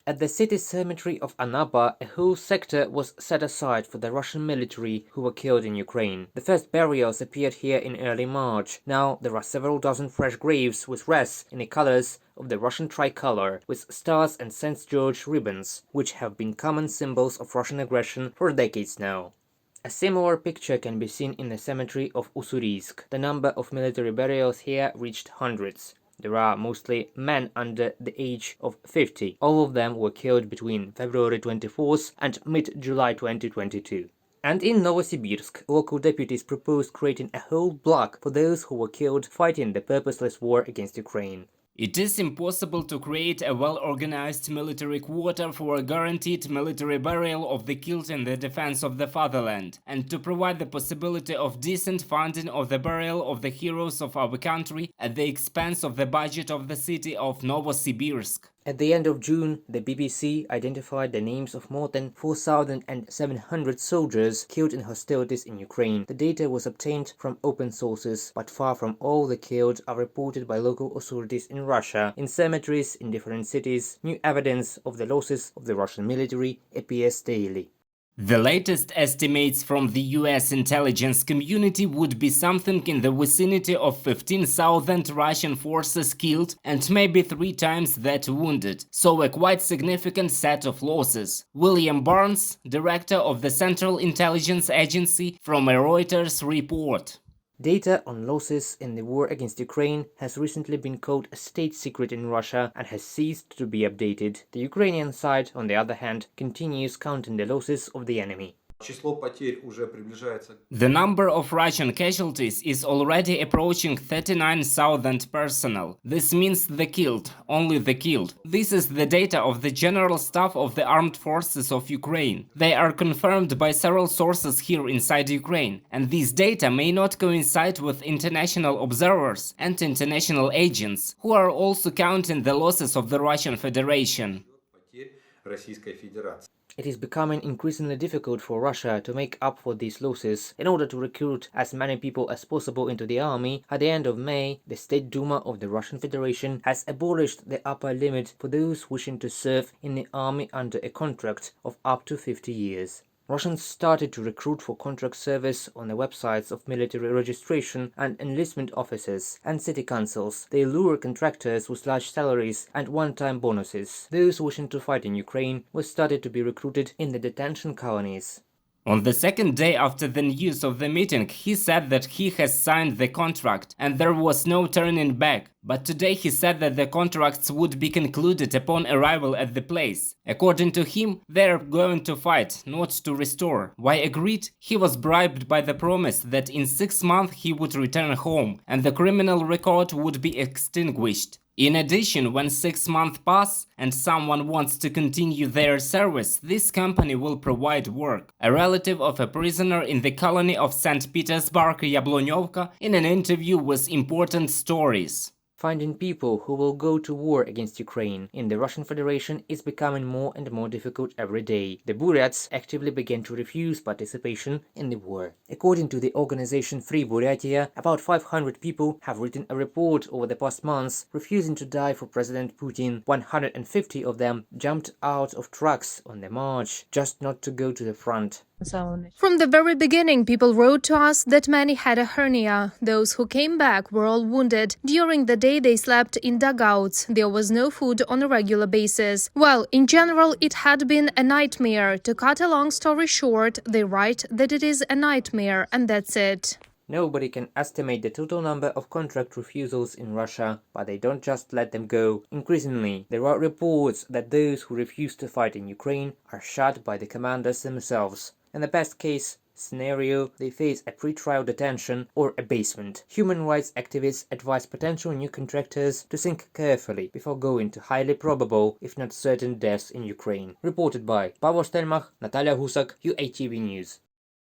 At the city cemetery of Anapa, a whole sector was set aside for the Russian military who were killed in Ukraine. The first burials appeared here in early March. Now there are several dozen fresh graves with wreaths in the colors of the Russian tricolor, with stars and St. George ribbons, which have been common symbols of Russian aggression for decades now. A similar picture can be seen in the cemetery of Ussurisk. The number of military burials here reached hundreds. There are mostly men under the age of 50. All of them were killed between February 24th and mid-July 2022. And in Novosibirsk, local deputies proposed creating a whole block for those who were killed fighting the purposeless war against Ukraine. It is impossible to create a well-organized military quarter for a guaranteed military burial of the killed in the defense of the fatherland, and to provide the possibility of decent funding of the burial of the heroes of our country at the expense of the budget of the city of Novosibirsk. At the end of June, the BBC identified the names of more than 4,700 soldiers killed in hostilities in Ukraine. The data was obtained from open sources, but far from all the killed are reported by local authorities in Russia. In cemeteries in different cities, new evidence of the losses of the Russian military appears daily. The latest estimates from the US intelligence community would be something in the vicinity of 15,000 Russian forces killed and maybe 3 times that wounded, so a quite significant set of losses. William Barnes, director of the Central Intelligence Agency, from a Reuters report. Data on losses in the war against Ukraine has recently been called a state secret in Russia and has ceased to be updated. The Ukrainian side, on the other hand, continues counting the losses of the enemy. The number of Russian casualties is already approaching 39,000 personnel. This means the killed, only the killed. This is the data of the General Staff of the Armed Forces of Ukraine. They are confirmed by several sources here inside Ukraine, and these data may not coincide with international observers and international agents, who are also counting the losses of the Russian Federation. It is becoming increasingly difficult for Russia to make up for these losses. In order to recruit as many people as possible into the army, at the end of May, the State Duma of the Russian Federation has abolished the upper limit for those wishing to serve in the army under a contract of up to 50 years. Russians started to recruit for contract service on the websites of military registration and enlistment offices and city councils. They lure contractors with large salaries and one-time bonuses. Those wishing to fight in Ukraine were started to be recruited in the detention colonies. On the second day after the news of the meeting, he said that he has signed the contract and there was no turning back. But today he said that the contracts would be concluded upon arrival at the place. According to him, they are going to fight, not to restore. Why agreed? He was bribed by the promise that in 6 months he would return home and the criminal record would be extinguished. In addition, when 6 months pass and someone wants to continue their service, this company will provide work. A relative of a prisoner in the colony of St. Petersburg, Yablonyovka, in an interview with Important Stories. Finding people who will go to war against Ukraine in the Russian Federation is becoming more and more difficult every day. The Buryats actively began to refuse participation in the war. According to the organization Free Buryatia, about 500 people have written a report over the past months refusing to die for President Putin. 150 of them jumped out of trucks on the march just not to go to the front. From the very beginning, people wrote to us that many had a hernia. Those who came back were all wounded. During the day, they slept in dugouts. There was no food on a regular basis. Well, in general, it had been a nightmare. To cut a long story short, they write that it is a nightmare, and that's it. Nobody can estimate the total number of contract refusals in Russia, but they don't just let them go. Increasingly, there are reports that those who refuse to fight in Ukraine are shot by the commanders themselves. In the best case scenario, they face a pre-trial detention or abasement. Human rights activists advise potential new contractors to think carefully before going to highly probable, if not certain, deaths in Ukraine. Reported by Pavel Stelmach, Natalia Husak, UATV News.